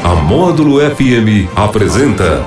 A Módulo FM apresenta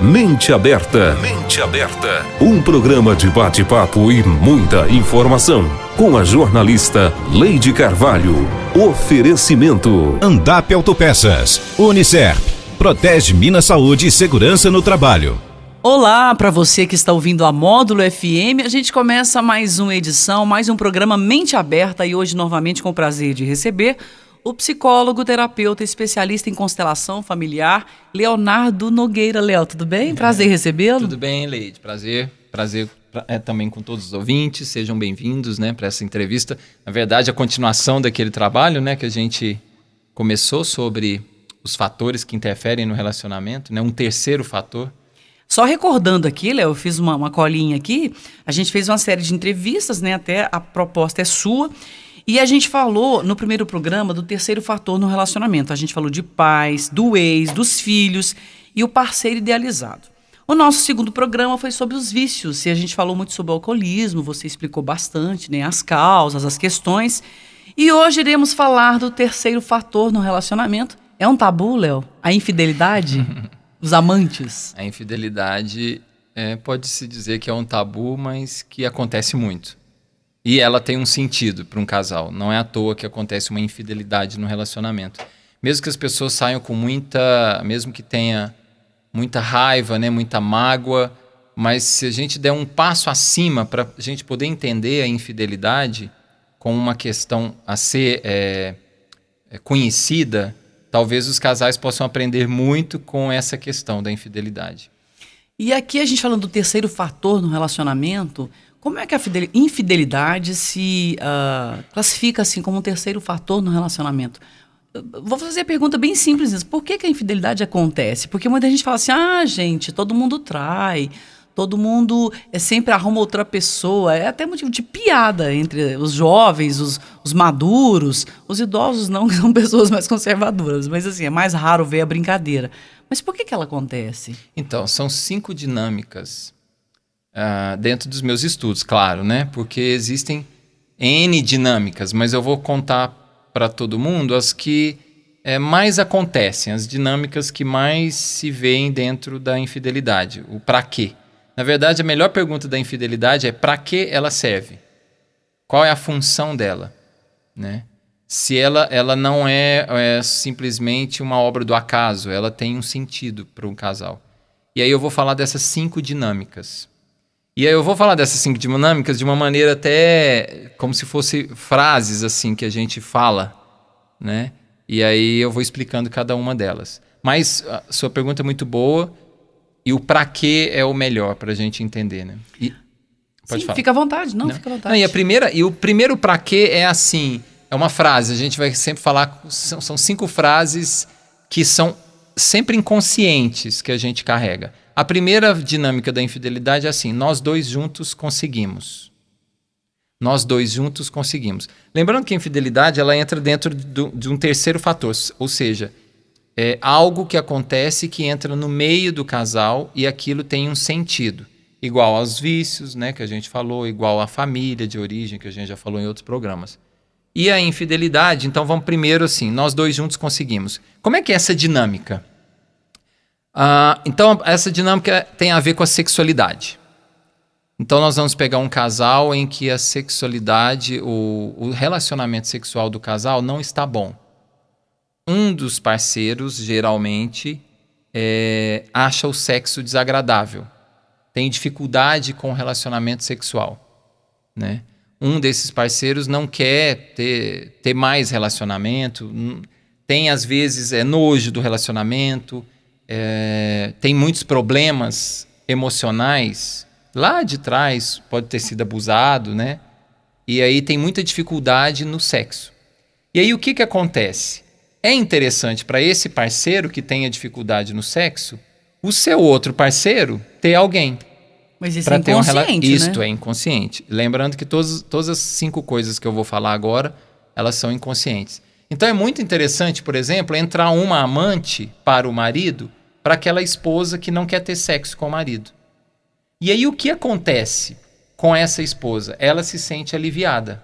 Mente Aberta. Mente Aberta. Um programa de bate-papo e muita informação. Com a jornalista Leide Carvalho. Oferecimento Andap Autopeças, Unicerp, protege Minas Saúde e Segurança no Trabalho. Olá, para você que está ouvindo a Módulo FM, a gente começa mais uma edição, mais um programa Mente Aberta e hoje novamente com o prazer de receber o psicólogo, terapeuta, especialista em constelação familiar, Leonardo Nogueira. Léo, tudo bem? Prazer recebê-lo. Tudo bem, Leide. Prazer também com todos os ouvintes. Sejam bem-vindos, para essa entrevista. Na verdade, a continuação daquele trabalho, que a gente começou sobre os fatores que interferem no relacionamento, um terceiro fator. Só recordando aqui, Léo, eu fiz uma colinha aqui, a gente fez uma série de entrevistas, até a proposta é sua, e a gente falou no primeiro programa do terceiro fator no relacionamento. A gente falou de pais, do ex, dos filhos e o parceiro idealizado. O nosso segundo programa foi sobre os vícios, e a gente falou muito sobre o alcoolismo, você explicou bastante, as causas, as questões. E hoje iremos falar do terceiro fator no relacionamento. É um tabu, Léo? A infidelidade? Os amantes? A infidelidade pode-se dizer que é um tabu, mas que acontece muito. E ela tem um sentido para um casal. Não é à toa que acontece uma infidelidade no relacionamento. Mesmo que as pessoas saiam com mesmo que tenha muita raiva, muita mágoa, mas se a gente der um passo acima para a gente poder entender a infidelidade como uma questão a ser conhecida, talvez os casais possam aprender muito com essa questão da infidelidade. E aqui a gente falando do terceiro fator no relacionamento, como é que a infidelidade se classifica assim como um terceiro fator no relacionamento? Vou fazer a pergunta bem simples. Por que a infidelidade acontece? Porque muita gente fala assim, gente, todo mundo trai, todo mundo sempre arruma outra pessoa. É até motivo de piada entre os jovens, os maduros, os idosos não, que são pessoas mais conservadoras. Mas assim, é mais raro ver a brincadeira. Mas por que ela acontece? Então, são 5 dinâmicas dentro dos meus estudos, claro, porque existem N dinâmicas, mas eu vou contar para todo mundo as que mais acontecem, as dinâmicas que mais se veem dentro da infidelidade. O para quê? Na verdade, a melhor pergunta da infidelidade é para que ela serve? Qual é a função dela? Se ela não é simplesmente uma obra do acaso, ela tem um sentido para um casal. E aí eu vou falar dessas 5 dinâmicas. E aí eu vou falar dessas 5 dinâmicas de uma maneira até como se fosse frases assim que a gente fala, E aí eu vou explicando cada uma delas. Mas a sua pergunta é muito boa. E o pra quê é o melhor para a gente entender, Pode Sim, falar. Fica à vontade, fica à vontade. Não, o primeiro pra quê é assim, é uma frase, a gente vai sempre falar, são 5 frases que são sempre inconscientes que a gente carrega. A primeira dinâmica da infidelidade é assim, nós dois juntos conseguimos. Nós dois juntos conseguimos. Lembrando que a infidelidade ela entra dentro de um terceiro fator, ou seja, é algo que acontece que entra no meio do casal e aquilo tem um sentido. Igual aos vícios, que a gente falou, igual à família de origem, que a gente já falou em outros programas. E a infidelidade, então vamos primeiro assim, nós dois juntos conseguimos. Como é que é essa dinâmica? Então essa dinâmica tem a ver com a sexualidade. Então nós vamos pegar um casal em que a sexualidade, o relacionamento sexual do casal não está bom. Um dos parceiros, geralmente, acha o sexo desagradável. Tem dificuldade com o relacionamento sexual. Um desses parceiros não quer ter mais relacionamento, tem, às vezes, nojo do relacionamento, tem muitos problemas emocionais. Lá de trás pode ter sido abusado, E aí tem muita dificuldade no sexo. E aí o que acontece? É interessante para esse parceiro que tenha dificuldade no sexo, o seu outro parceiro ter alguém. Mas isso é inconsciente, Isto é inconsciente. Lembrando que todas as 5 coisas que eu vou falar agora, elas são inconscientes. Então é muito interessante, por exemplo, entrar uma amante para o marido para aquela esposa que não quer ter sexo com o marido. E aí o que acontece com essa esposa? Ela se sente aliviada.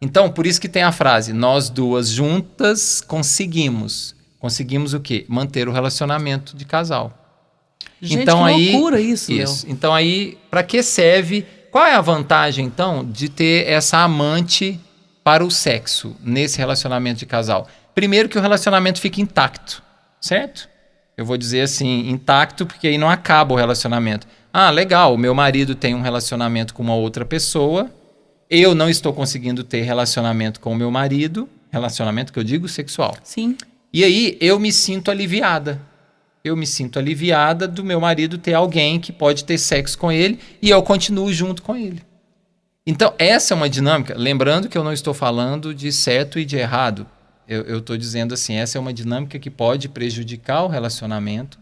Então, por isso que tem a frase, nós duas juntas conseguimos. conseguimos o quê? Manter o relacionamento de casal. Gente, Então, que aí, loucura isso, Léo. Então aí, para que serve? Qual é a vantagem, então, de ter essa amante para o sexo nesse relacionamento de casal? Primeiro que o relacionamento fica intacto, certo? Eu vou dizer assim, intacto, porque aí não acaba o relacionamento. Ah, legal, meu marido tem um relacionamento com uma outra pessoa, eu não estou conseguindo ter relacionamento com o meu marido, relacionamento que eu digo sexual. Sim. E aí eu me sinto aliviada. Eu me sinto aliviada do meu marido ter alguém que pode ter sexo com ele e eu continuo junto com ele. Então, essa é uma dinâmica. Lembrando que eu não estou falando de certo e de errado. Eu estou dizendo assim, essa é uma dinâmica que pode prejudicar o relacionamento,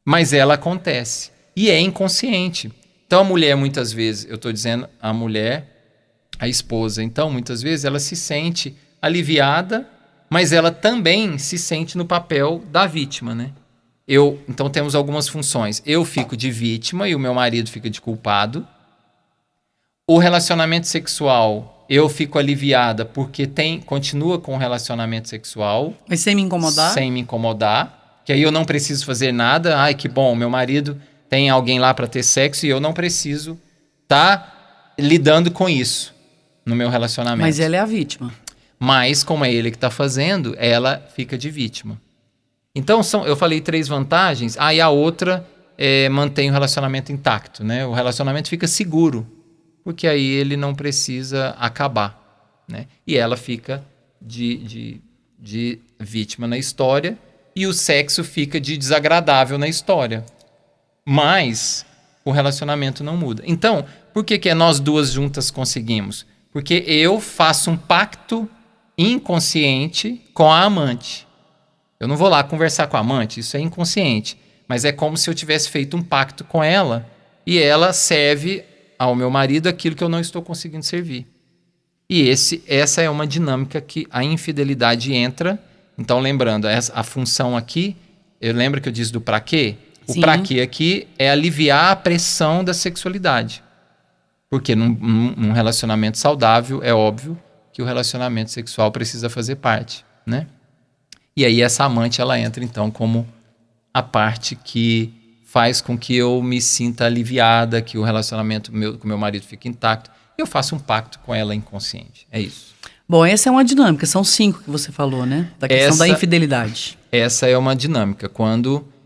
mas ela acontece. E é inconsciente. Então, a mulher, muitas vezes, eu estou dizendo a mulher, a esposa, então, muitas vezes, ela se sente aliviada, mas ela também se sente no papel da vítima, né? Então temos algumas funções. Eu fico de vítima e o meu marido fica de culpado. O relacionamento sexual, eu fico aliviada porque continua com o relacionamento sexual. Mas sem me incomodar? Sem me incomodar. Que aí eu não preciso fazer nada. Ai, que bom, meu marido tem alguém lá para ter sexo e eu não preciso estar lidando com isso no meu relacionamento. Mas ela é a vítima. Mas, como é ele que está fazendo, ela fica de vítima. Então, eu falei 3 vantagens, e a outra mantém o relacionamento intacto, né? O relacionamento fica seguro, porque aí ele não precisa acabar, né? E ela fica de vítima na história e o sexo fica de desagradável na história. Mas o relacionamento não muda. Então, por que nós duas juntas conseguimos? Porque eu faço um pacto inconsciente com a amante. Eu não vou lá conversar com a amante, isso é inconsciente. Mas é como se eu tivesse feito um pacto com ela e ela serve ao meu marido aquilo que eu não estou conseguindo servir. E essa é uma dinâmica que a infidelidade entra. Então, lembrando, a função aqui, eu lembro que eu disse do pra quê? O Sim. pra quê aqui é aliviar a pressão da sexualidade. Porque num relacionamento saudável, é óbvio que o relacionamento sexual precisa fazer parte, né? E aí essa amante, ela entra então como a parte que faz com que eu me sinta aliviada, que o relacionamento com meu marido fique intacto. E eu faço um pacto com ela inconsciente. É isso. Bom, essa é uma dinâmica. São 5 que você falou, né? Da questão da infidelidade. Essa é uma dinâmica.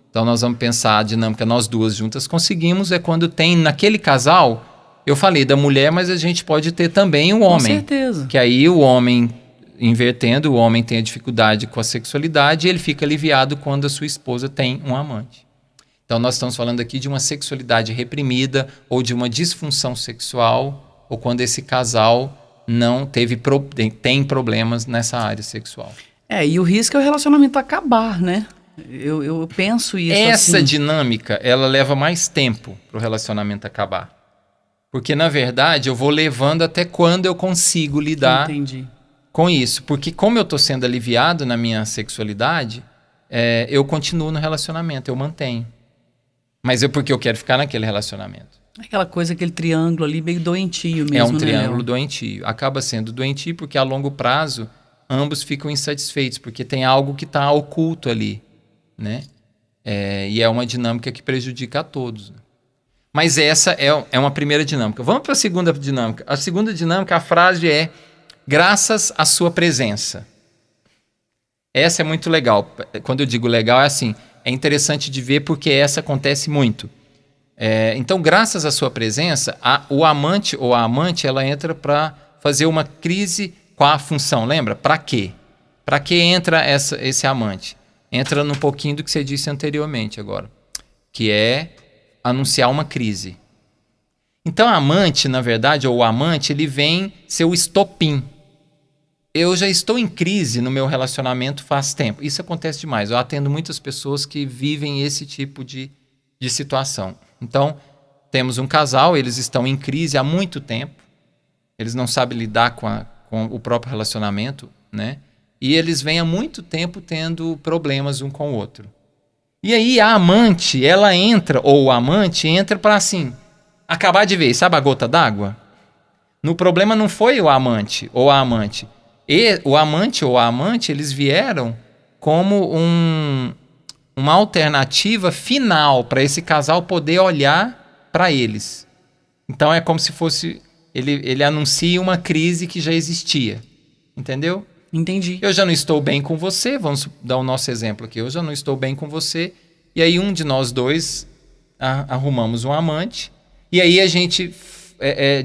Então nós vamos pensar a dinâmica, nós duas juntas conseguimos, é quando tem naquele casal, eu falei da mulher, mas a gente pode ter também o homem. Com certeza. Que aí o homem... Invertendo, o homem tem a dificuldade com a sexualidade e ele fica aliviado quando a sua esposa tem um amante. Então nós estamos falando aqui de uma sexualidade reprimida ou de uma disfunção sexual ou quando esse casal não tem problemas nessa área sexual. E o risco é o relacionamento acabar, né? Eu penso isso Essa assim. dinâmica, ela leva mais tempo para o relacionamento acabar. Porque, na verdade, eu vou levando até quando eu consigo lidar... Entendi. Com isso, porque como eu estou sendo aliviado na minha sexualidade, eu continuo no relacionamento, eu mantenho. Mas porque eu quero ficar naquele relacionamento. Aquela coisa, aquele triângulo ali meio doentio mesmo, É um né, triângulo Léo? doentio. Acaba sendo doentio porque a longo prazo ambos ficam insatisfeitos, porque tem algo que está oculto ali, né? E é uma dinâmica que prejudica a todos. Mas essa é uma primeira dinâmica. Vamos para a segunda dinâmica. A segunda dinâmica, a frase é: graças à sua presença. Essa é muito legal. Quando eu digo legal, é assim, é interessante de ver porque essa acontece muito. Então, graças à sua presença, o amante ou a amante, ela entra para fazer uma crise com a função. Lembra? Para quê? Para que entra esse amante? Entra num pouquinho do que você disse anteriormente agora, que é anunciar uma crise. Então, a amante, na verdade, ou o amante, ele vem ser o estopim. Eu já estou em crise no meu relacionamento faz tempo. Isso acontece demais. Eu atendo muitas pessoas que vivem esse tipo de situação. Então, temos um casal, eles estão em crise há muito tempo. Eles não sabem lidar com o próprio relacionamento, né? E eles vêm há muito tempo tendo problemas um com o outro. E aí a amante, ela entra, ou o amante entra para assim... acabar de ver, sabe a gota d'água? No problema não foi o amante ou a amante. O amante ou a amante, eles vieram como uma alternativa final para esse casal poder olhar para eles. Então é como se fosse... Ele anuncia uma crise que já existia. Entendeu? Entendi. Eu já não estou bem com você, vamos dar o nosso exemplo aqui. Eu já não estou bem com você, e aí um de nós dois arrumamos um amante, e aí a gente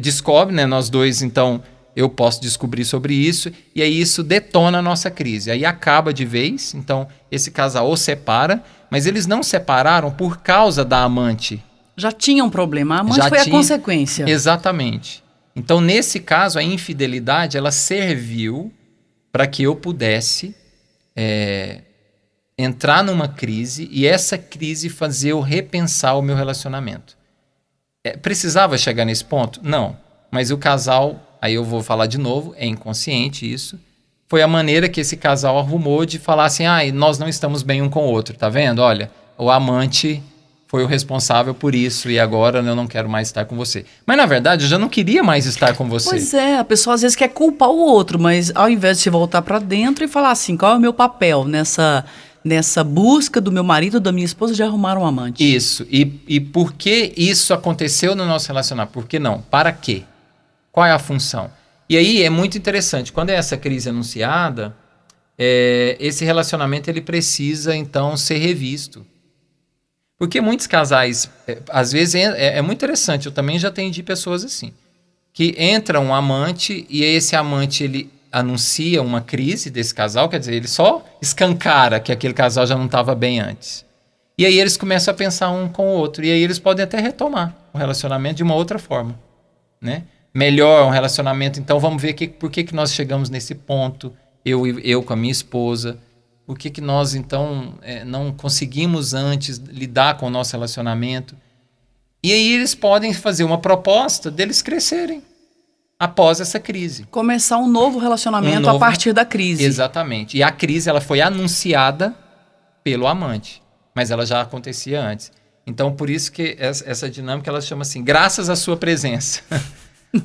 descobre, né? Nós dois, então, eu posso descobrir sobre isso, e aí isso detona a nossa crise. Aí acaba de vez, então esse casal ou separa, mas eles não separaram por causa da amante. Já tinha um problema, a amante foi a consequência. Exatamente. Então, nesse caso, a infidelidade, ela serviu para que eu pudesse entrar numa crise e essa crise fazer eu repensar o meu relacionamento. Precisava chegar nesse ponto? Não. Mas o casal, aí eu vou falar de novo, é inconsciente isso, foi a maneira que esse casal arrumou de falar assim, nós não estamos bem um com o outro, tá vendo? Olha, o amante foi o responsável por isso e agora eu não quero mais estar com você. Mas, na verdade, eu já não queria mais estar com você. Pois é, a pessoa às vezes quer culpar o outro, mas ao invés de se voltar para dentro e falar assim, qual é o meu papel nessa busca do meu marido, da minha esposa de arrumar um amante? Isso. E por que isso aconteceu no nosso relacionamento? Por que não? Para quê? Qual é a função? E aí é muito interessante. Quando é essa crise anunciada, esse relacionamento ele precisa, então, ser revisto. Porque muitos casais, às vezes é muito interessante, eu também já atendi pessoas assim, que entra um amante e esse amante ele anuncia uma crise desse casal, quer dizer, ele só escancara que aquele casal já não estava bem antes. E aí eles começam a pensar um com o outro, e aí eles podem até retomar o relacionamento de uma outra forma, né? Melhor um relacionamento, então vamos ver por que nós chegamos nesse ponto, eu com a minha esposa. Por que nós, então, não conseguimos antes lidar com o nosso relacionamento? E aí eles podem fazer uma proposta deles crescerem após essa crise. Começar um novo relacionamento a partir da crise. Exatamente. E a crise ela foi anunciada pelo amante, mas ela já acontecia antes. Então, por isso que essa dinâmica ela chama assim, graças à sua presença.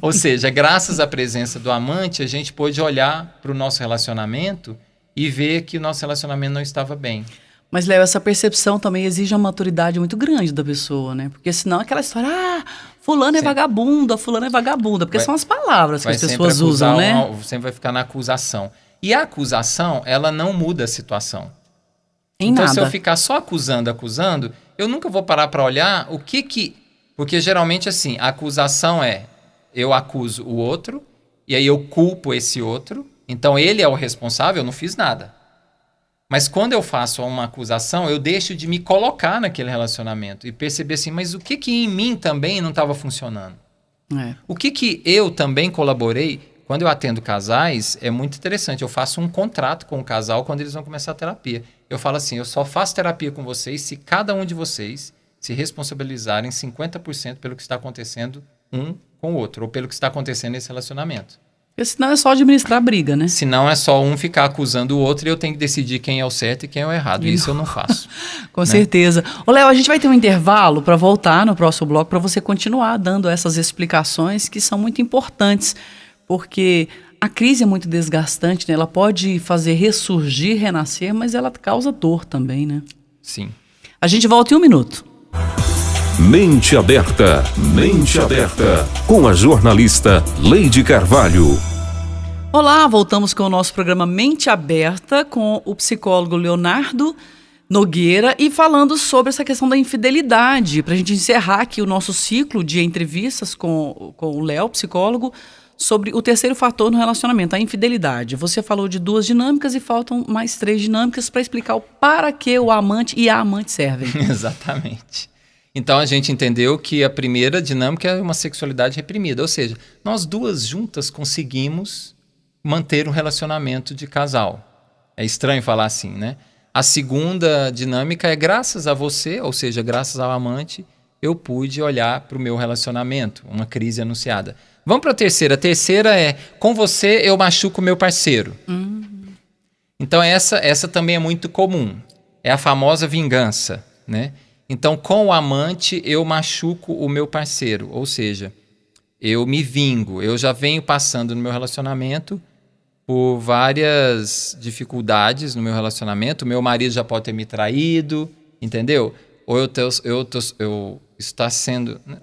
Ou seja, graças à presença do amante, a gente pôde olhar para o nosso relacionamento e ver que o nosso relacionamento não estava bem. Mas, Léo, essa percepção também exige uma maturidade muito grande da pessoa, né? Porque senão aquela história, fulano é vagabunda, fulano é vagabunda, porque são as palavras que as pessoas usam, né? Sempre vai ficar na acusação. E a acusação, ela não muda a situação. Então, se eu ficar só acusando, eu nunca vou parar para olhar o que... Porque geralmente, assim, a acusação eu acuso o outro, e aí eu culpo esse outro, então ele é o responsável, eu não fiz nada. Mas quando eu faço uma acusação, eu deixo de me colocar naquele relacionamento e perceber assim, mas o que em mim também não estava funcionando? O que eu também colaborei? Quando eu atendo casais, é muito interessante. Eu faço um contrato com o casal quando eles vão começar a terapia. Eu falo assim, eu só faço terapia com vocês se cada um de vocês se responsabilizarem 50% pelo que está acontecendo um com o outro, ou pelo que está acontecendo nesse relacionamento. Porque senão é só administrar a briga, né? Senão é só um ficar acusando o outro e eu tenho que decidir quem é o certo e quem é o errado. Isso eu não faço. Com certeza. Ô, Léo, a gente vai ter um intervalo para voltar no próximo bloco para você continuar dando essas explicações que são muito importantes, porque a crise é muito desgastante, né? Ela pode fazer ressurgir, renascer, mas ela causa dor também, né? Sim. A gente volta em 1 minuto. Mente Aberta, com a jornalista Leide Carvalho. Olá, voltamos com o nosso programa Mente Aberta com o psicólogo Leonardo Nogueira e falando sobre essa questão da infidelidade, para a gente encerrar aqui o nosso ciclo de entrevistas com o Léo, psicólogo, sobre o terceiro fator no relacionamento, a infidelidade. Você falou de 2 dinâmicas e faltam mais 3 dinâmicas para explicar o para que o amante e a amante servem. Exatamente. Então a gente entendeu que a primeira dinâmica é uma sexualidade reprimida, ou seja, nós duas juntas conseguimos manter um relacionamento de casal. É estranho falar assim, né? A segunda dinâmica é graças a você, ou seja, graças ao amante, eu pude olhar para o meu relacionamento, uma crise anunciada. Vamos para a terceira. A terceira é, com você eu machuco o meu parceiro. Então essa também é muito comum. É a famosa vingança, né? Então, com o amante, eu machuco o meu parceiro. Ou seja, eu me vingo. Eu já venho passando no meu relacionamento por várias dificuldades no meu relacionamento. Meu marido já pode ter me traído, entendeu? Ou eu está sendo, né,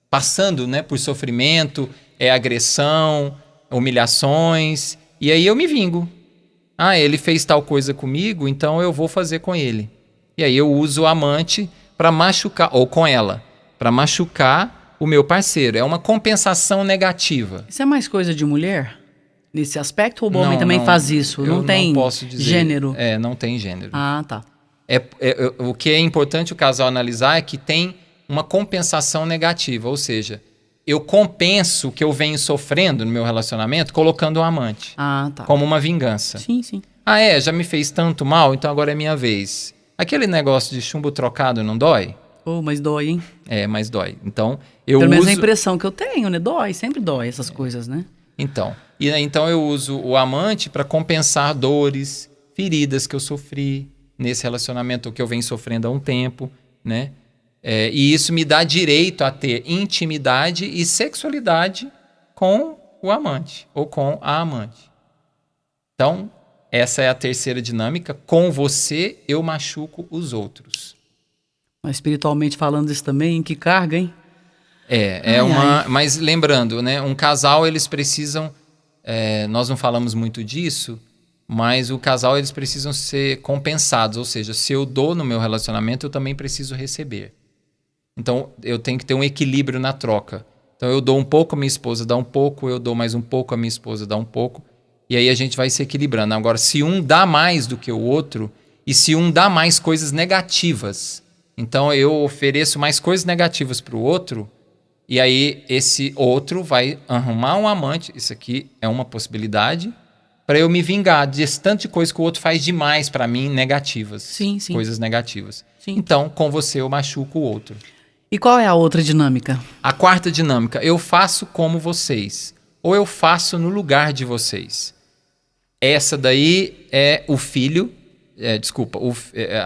passando, né, por sofrimento, agressão, humilhações, e aí eu me vingo. Ah, ele fez tal coisa comigo, então eu vou fazer com ele. E aí eu uso o amante para machucar, ou com ela, para machucar o meu parceiro. É uma compensação negativa. Isso é mais coisa de mulher? Nesse aspecto, ou o homem também faz isso? Não tem gênero? Não tem gênero. Ah, tá. O que é importante o casal analisar é que tem uma compensação negativa, ou seja, eu compenso o que eu venho sofrendo no meu relacionamento colocando um amante. Ah, tá. Como uma vingança. Sim, sim. Já me fez tanto mal, então agora é minha vez. Aquele negócio de chumbo trocado não dói? Mas dói, hein? Mas dói. Então, Pelo menos a impressão que eu tenho, né? Dói, sempre dói essas coisas, né? Então eu uso o amante para compensar dores, feridas que eu sofri nesse relacionamento, ou que eu venho sofrendo há um tempo, né? E isso me dá direito a ter intimidade e sexualidade com o amante ou com a amante. Então, essa é a terceira dinâmica. Com você, eu machuco os outros. Mas espiritualmente falando isso também, que carga, hein? Mas lembrando, né? Um casal, eles precisam... nós não falamos muito disso, mas o casal, eles precisam ser compensados. Ou seja, se eu dou no meu relacionamento, eu também preciso receber. Então, eu tenho que ter um equilíbrio na troca. Então, eu dou um pouco, a minha esposa dá um pouco, eu dou mais um pouco, a minha esposa dá um pouco. E aí a gente vai se equilibrando. Agora, se um dá mais do que o outro, e se um dá mais coisas negativas, então eu ofereço mais coisas negativas para o outro, e aí esse outro vai arrumar um amante, isso aqui é uma possibilidade, para eu me vingar desse tanto de coisa que o outro faz demais para mim, negativas. Sim. Coisas negativas. Sim. Então, com você eu machuco o outro. E qual é a outra dinâmica? A quarta dinâmica, eu faço como vocês, ou eu faço no lugar de vocês. Essa daí é o filho,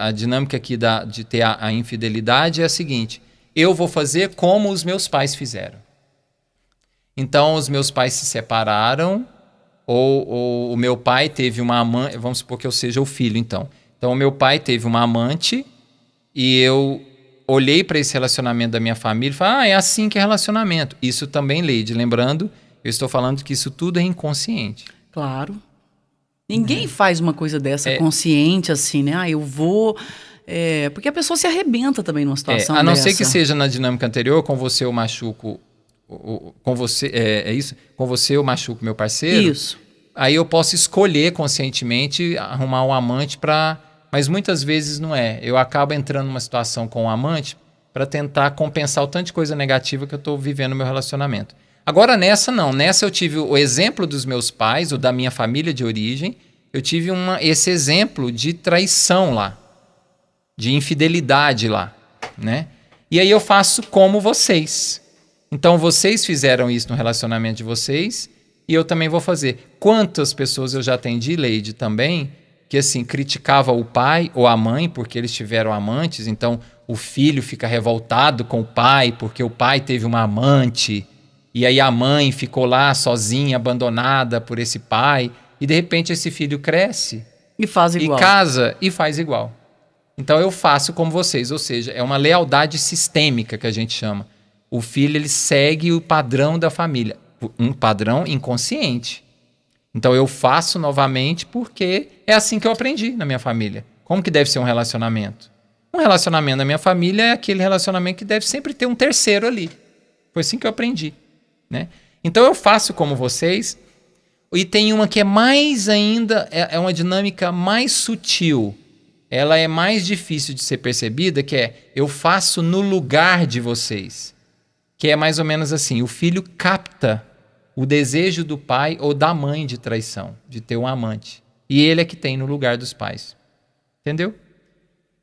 a dinâmica aqui de ter a infidelidade é a seguinte: eu vou fazer como os meus pais fizeram. Então, os meus pais se separaram, ou o meu pai teve uma amante, vamos supor que eu seja o filho, então. Então, o meu pai teve uma amante e eu olhei para esse relacionamento da minha família e falei, é assim que é relacionamento. Isso também, Leide, lembrando, eu estou falando que isso tudo é inconsciente. Claro. Ninguém faz uma coisa dessa consciente, assim, né? Eu vou... porque a pessoa se arrebenta também numa situação a não dessa. ser que seja na dinâmica anterior, com você eu machuco... com você, isso? Com você eu machuco meu parceiro? Isso. Aí eu posso escolher conscientemente arrumar um amante para... Mas muitas vezes não é. Eu acabo entrando numa situação com um amante para tentar compensar o tanto de coisa negativa que eu estou vivendo no meu relacionamento. Agora nessa não. Nessa eu tive o exemplo dos meus pais, ou da minha família de origem. Eu tive esse exemplo de traição lá. De infidelidade lá, né? E aí eu faço como vocês. Então vocês fizeram isso no relacionamento de vocês e eu também vou fazer. Quantas pessoas eu já atendi, Leide, também, que assim, criticava o pai ou a mãe porque eles tiveram amantes, então o filho fica revoltado com o pai porque o pai teve uma amante, e aí a mãe ficou lá sozinha, abandonada por esse pai, e de repente esse filho cresce e faz igual. E casa e faz igual. Então eu faço como vocês, ou seja, é uma lealdade sistêmica que a gente chama. O filho, ele segue o padrão da família, um padrão inconsciente. Então eu faço novamente porque é assim que eu aprendi na minha família. Como que deve ser um relacionamento? Um relacionamento na minha família é aquele relacionamento que deve sempre ter um terceiro ali. Foi assim que eu aprendi, né? Então eu faço como vocês, e tem uma que é mais ainda, é uma dinâmica mais sutil. Ela é mais difícil de ser percebida, que é eu faço no lugar de vocês. Que é mais ou menos assim, o filho capta o desejo do pai ou da mãe de traição, de ter um amante. E ele é que tem no lugar dos pais. Entendeu?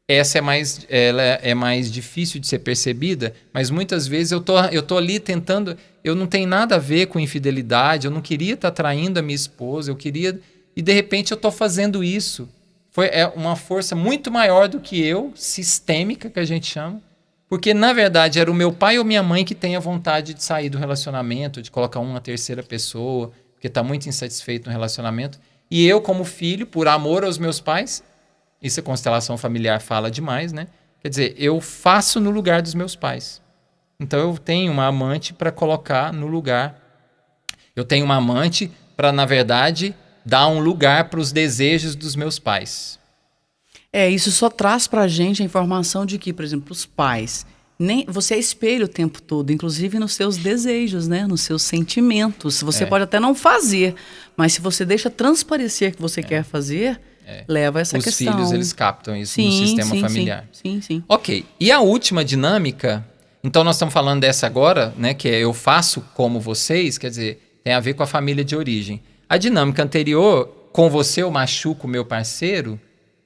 Ela é mais difícil de ser percebida, mas muitas vezes eu tô ali tentando, eu não tenho nada a ver com infidelidade, eu não queria estar traindo a minha esposa, e de repente eu estou fazendo isso. É uma força muito maior do que eu, sistêmica, que a gente chama, porque, na verdade, era o meu pai ou minha mãe que tem a vontade de sair do relacionamento, de colocar uma terceira pessoa, porque está muito insatisfeito no relacionamento. E eu, como filho, por amor aos meus pais, isso a constelação familiar fala demais, né? Quer dizer, eu faço no lugar dos meus pais. Então eu tenho uma amante para colocar no lugar. Eu tenho uma amante para, na verdade, dar um lugar para os desejos dos meus pais. Isso só traz pra gente a informação de que, por exemplo, os pais, você é espelho o tempo todo, inclusive nos seus desejos, né? Nos seus sentimentos. Você pode até não fazer, mas se você deixa transparecer que você quer fazer, leva a essa questão. Os filhos, eles captam isso no sistema familiar. Sim. Ok. E a última dinâmica, então nós estamos falando dessa agora, né? Que é eu faço como vocês, quer dizer, tem a ver com a família de origem. A dinâmica anterior, com você eu machuco o meu parceiro,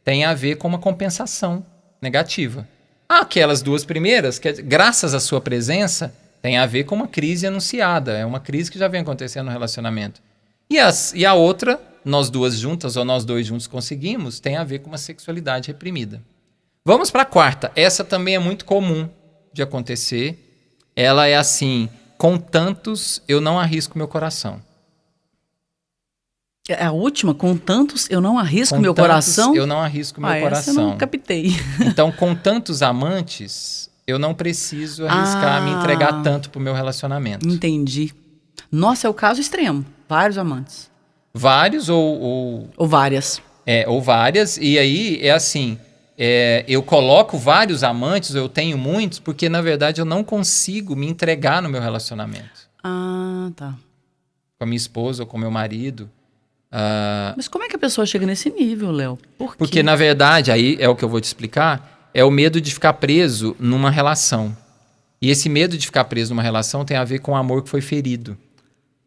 tem a ver com uma compensação negativa. Aquelas duas primeiras, graças à sua presença, tem a ver com uma crise anunciada. É uma crise que já vem acontecendo no relacionamento. E a outra, nós duas juntas ou nós dois juntos conseguimos, tem a ver com uma sexualidade reprimida. Vamos para a quarta. Essa também é muito comum de acontecer. Ela é assim, com tantos eu não arrisco meu coração. A última, com tantos eu não arrisco meu coração? Eu não arrisco meu coração. Essa eu não captei. Então, com tantos amantes, eu não preciso arriscar me entregar tanto pro meu relacionamento. Entendi. Nossa, é o caso extremo. Vários amantes. Vários ou várias. Ou várias. E aí, é assim, eu coloco vários amantes, eu tenho muitos, porque, na verdade, eu não consigo me entregar no meu relacionamento. Tá. Com a minha esposa ou com o meu marido. Mas como é que a pessoa chega nesse nível, Léo? Por quê? Porque, na verdade, aí é o que eu vou te explicar, é o medo de ficar preso numa relação. E esse medo de ficar preso numa relação tem a ver com o amor que foi ferido.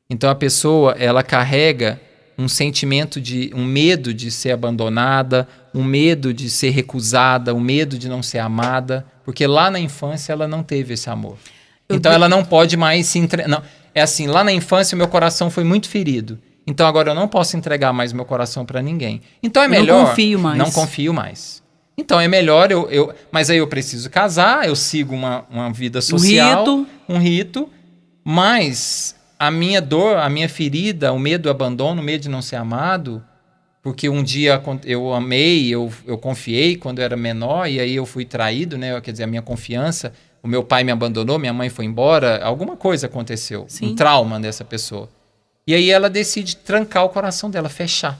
Então, a pessoa, ela carrega um sentimento um medo de ser abandonada, um medo de ser recusada, um medo de não ser amada, porque lá na infância ela não teve esse amor. Então, ela não pode mais se entregar. É assim, lá na infância o meu coração foi muito ferido. Então agora eu não posso entregar mais meu coração para ninguém. Então é melhor... Não confio mais. Não confio mais. Então é melhor mas aí eu preciso casar, eu sigo uma vida social. Um rito. Mas a minha dor, a minha ferida, o medo do abandono, o medo de não ser amado, porque um dia eu amei, eu confiei quando eu era menor e aí eu fui traído, né? Quer dizer, a minha confiança, o meu pai me abandonou, minha mãe foi embora, alguma coisa aconteceu. Sim. Um trauma dessa pessoa. E aí ela decide trancar o coração dela, fechar.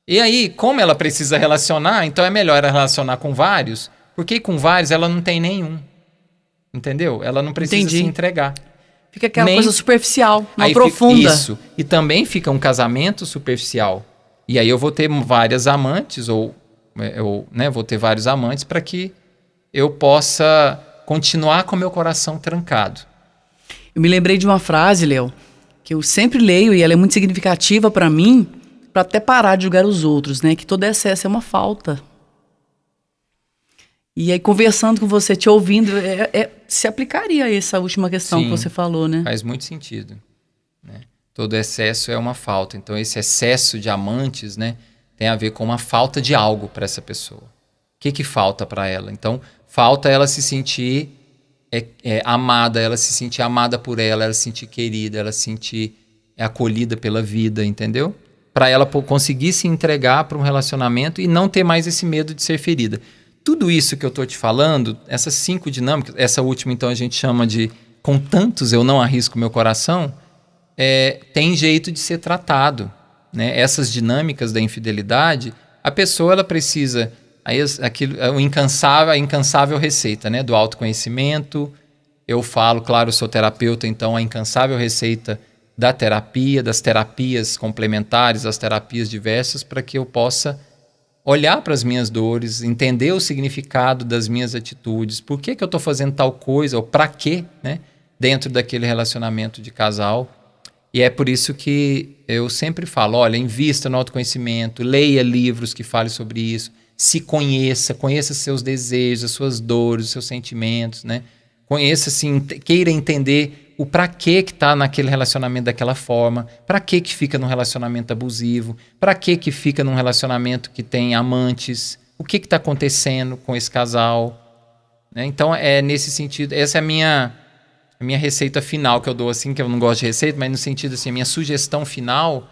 E aí, como ela precisa relacionar, então é melhor ela relacionar com vários, porque com vários ela não tem nenhum. Entendeu? Ela não precisa se entregar. Fica aquela coisa superficial, não profunda. Isso. E também fica um casamento superficial. E aí eu vou ter várias amantes, ou vou ter vários amantes para que eu possa continuar com meu coração trancado. Eu me lembrei de uma frase, Léo, que eu sempre leio e ela é muito significativa para mim, para até parar de julgar os outros, né? Que todo excesso é uma falta. E aí, conversando com você, te ouvindo, se aplicaria a essa última questão que você falou, né? Faz muito sentido. Né? Todo excesso é uma falta. Então, esse excesso de amantes, né, tem a ver com uma falta de algo para essa pessoa. O que falta para ela? Então, falta ela se sentir amada, ela se sentir amada por ela se sentir querida, ela se sentir acolhida pela vida, entendeu? Para ela conseguir se entregar para um relacionamento e não ter mais esse medo de ser ferida. Tudo isso que eu estou te falando, essas 5 dinâmicas, essa última então a gente chama de com tantos eu não arrisco meu coração, tem jeito de ser tratado. Né? Essas dinâmicas da infidelidade, a pessoa ela precisa... Aí a incansável receita, né? Do autoconhecimento. Eu falo, claro, eu sou terapeuta, então a incansável receita da terapia, das terapias complementares, das terapias diversas, para que eu possa olhar para as minhas dores, entender o significado das minhas atitudes, por que eu estou fazendo tal coisa, ou para quê, né? Dentro daquele relacionamento de casal. E é por isso que eu sempre falo, olha, invista no autoconhecimento, leia livros que falem sobre isso, se conheça seus desejos, as suas dores, os seus sentimentos, né? Conheça, assim, queira entender o para que está naquele relacionamento daquela forma, para que fica num relacionamento abusivo, para que fica num relacionamento que tem amantes, o que está acontecendo com esse casal. Né? Então, é nesse sentido, essa é a minha receita final que eu dou, assim, que eu não gosto de receita, mas no sentido assim, a minha sugestão final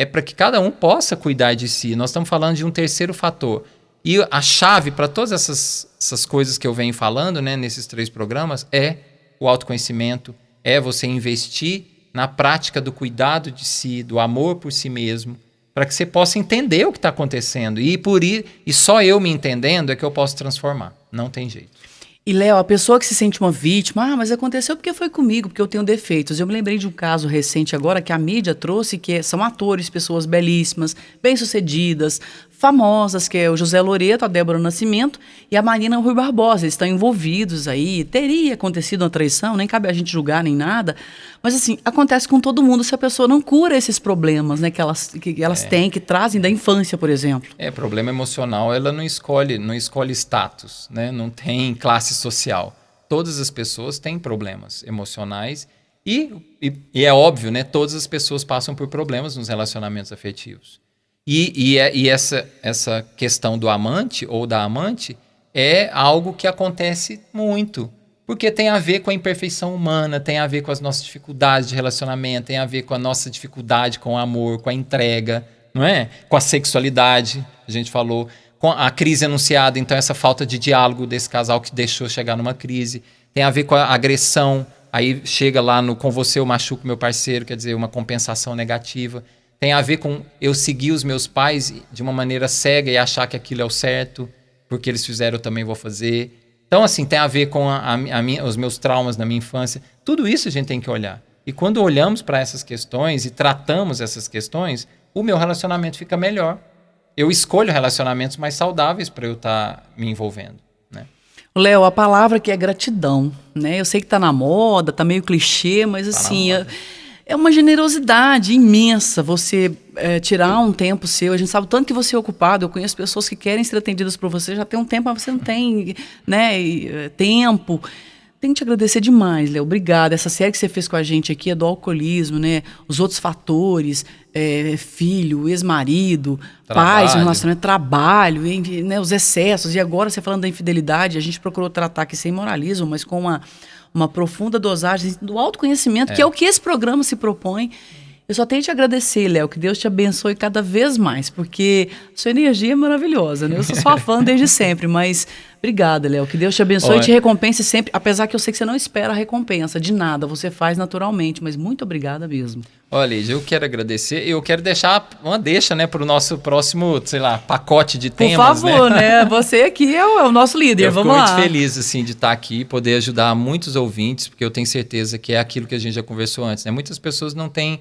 é para que cada um possa cuidar de si. Nós estamos falando de um terceiro fator. E a chave para todas essas coisas que eu venho falando, né, nesses 3 programas, é o autoconhecimento, é você investir na prática do cuidado de si, do amor por si mesmo, para que você possa entender o que está acontecendo. E só eu me entendendo é que eu posso transformar. Não tem jeito. E, Léo, a pessoa que se sente uma vítima, mas aconteceu porque foi comigo, porque eu tenho defeitos. Eu me lembrei de um caso recente agora que a mídia trouxe, que são atores, pessoas belíssimas, bem-sucedidas, famosas, que é o José Loreto, a Débora Nascimento e a Marina Rui Barbosa. Eles estão envolvidos aí. Teria acontecido uma traição, nem cabe a gente julgar nem nada. Mas, assim, acontece com todo mundo se a pessoa não cura esses problemas, né, que elas têm, que trazem da infância, por exemplo. Problema emocional, ela não escolhe status, né? Não tem classe social. Todas as pessoas têm problemas emocionais e é óbvio, né? Todas as pessoas passam por problemas nos relacionamentos afetivos. E essa questão do amante ou da amante é algo que acontece muito, porque tem a ver com a imperfeição humana, tem a ver com as nossas dificuldades de relacionamento, tem a ver com a nossa dificuldade com o amor, com a entrega, não é? Com a sexualidade, a gente falou, com a crise anunciada, então essa falta de diálogo desse casal que deixou chegar numa crise, tem a ver com a agressão, aí chega lá no com você eu machuco meu parceiro, quer dizer, uma compensação negativa. Tem a ver com eu seguir os meus pais de uma maneira cega e achar que aquilo é o certo, porque eles fizeram, eu também vou fazer. Então, assim, tem a ver com os meus traumas na minha infância. Tudo isso a gente tem que olhar. E quando olhamos para essas questões e tratamos essas questões, o meu relacionamento fica melhor. Eu escolho relacionamentos mais saudáveis para eu estar me envolvendo, né? Léo, a palavra que é gratidão, né? Eu sei que está na moda, está meio clichê, mas assim... É uma generosidade imensa você tirar um tempo seu. A gente sabe o tanto que você é ocupado. Eu conheço pessoas que querem ser atendidas por você, já tem um tempo, mas você não tem, né, tempo. Tenho que te agradecer demais, Léo. Obrigada. Essa série que você fez com a gente aqui é do alcoolismo, né? Os outros fatores, filho, ex-marido, pais, relacionamento, trabalho, né, os excessos. E agora você falando da infidelidade, a gente procurou tratar aqui sem moralismo, mas com uma profunda dosagem do autoconhecimento, que é o que esse programa se propõe. Eu só tenho que te agradecer, Léo, que Deus te abençoe cada vez mais, porque sua energia é maravilhosa, né? Eu sou sua fã desde sempre, mas obrigada, Léo, que Deus te abençoe e te recompense sempre, apesar que eu sei que você não espera a recompensa de nada, você faz naturalmente, mas muito obrigada mesmo. Olha, Lídia, eu quero agradecer, eu quero deixar uma deixa, né, para o nosso próximo, sei lá, pacote de temas, por favor, né? Você aqui é o nosso líder, vamos lá. Eu fico muito feliz, assim, de estar aqui, poder ajudar muitos ouvintes, porque eu tenho certeza que é aquilo que a gente já conversou antes, né? Muitas pessoas não têm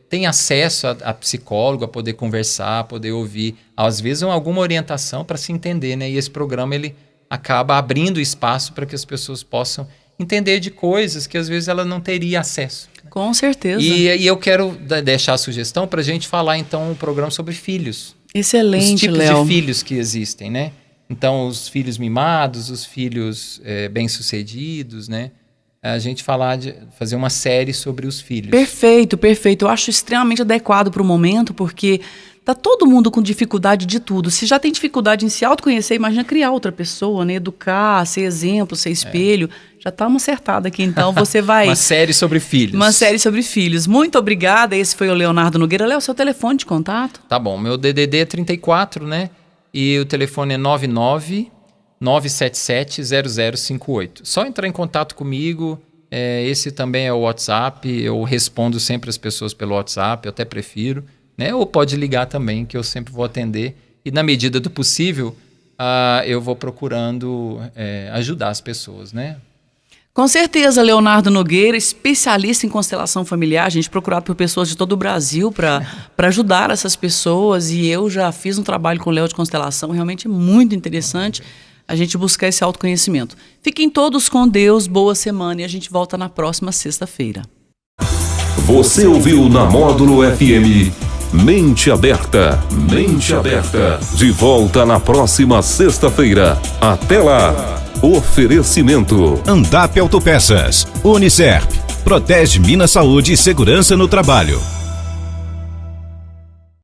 tem acesso a psicólogo, a poder conversar, a poder ouvir, às vezes alguma orientação para se entender, né? E esse programa ele acaba abrindo espaço para que as pessoas possam entender de coisas que às vezes ela não teria acesso. Né? Com certeza. E eu quero deixar a sugestão para a gente falar então um programa sobre filhos. Excelente, os tipos Léo. de filhos que existem, né? Então os filhos mimados, os filhos bem-sucedidos, né? A gente fazer uma série sobre os filhos. Perfeito, perfeito. Eu acho extremamente adequado para o momento, porque tá todo mundo com dificuldade de tudo. Se já tem dificuldade em se autoconhecer, imagina criar outra pessoa, né? Educar, ser exemplo, ser espelho. Já está uma acertada aqui, então você vai... Uma série sobre filhos. Uma série sobre filhos. Muito obrigada. Esse foi o Leonardo Nogueira. Léo, seu telefone de contato? Tá bom. Meu DDD é 34, né? E o telefone é 99-977-0058. Só entrar em contato comigo. Esse também é o WhatsApp. Eu respondo sempre as pessoas pelo WhatsApp. Eu até prefiro. Né? Ou pode ligar também, que eu sempre vou atender. E na medida do possível, eu vou procurando ajudar as pessoas, né? Com certeza, Leonardo Nogueira, especialista em constelação familiar, a gente procurado por pessoas de todo o Brasil para ajudar essas pessoas, e eu já fiz um trabalho com o Léo de constelação, realmente muito interessante a gente buscar esse autoconhecimento. Fiquem todos com Deus, boa semana, e a gente volta na próxima sexta-feira. Você ouviu na Módulo FM Mente Aberta. Mente Aberta. De volta na próxima sexta-feira. Até lá. Oferecimento Andap Autopeças, Unicerp, Protege Minas Saúde e Segurança no Trabalho.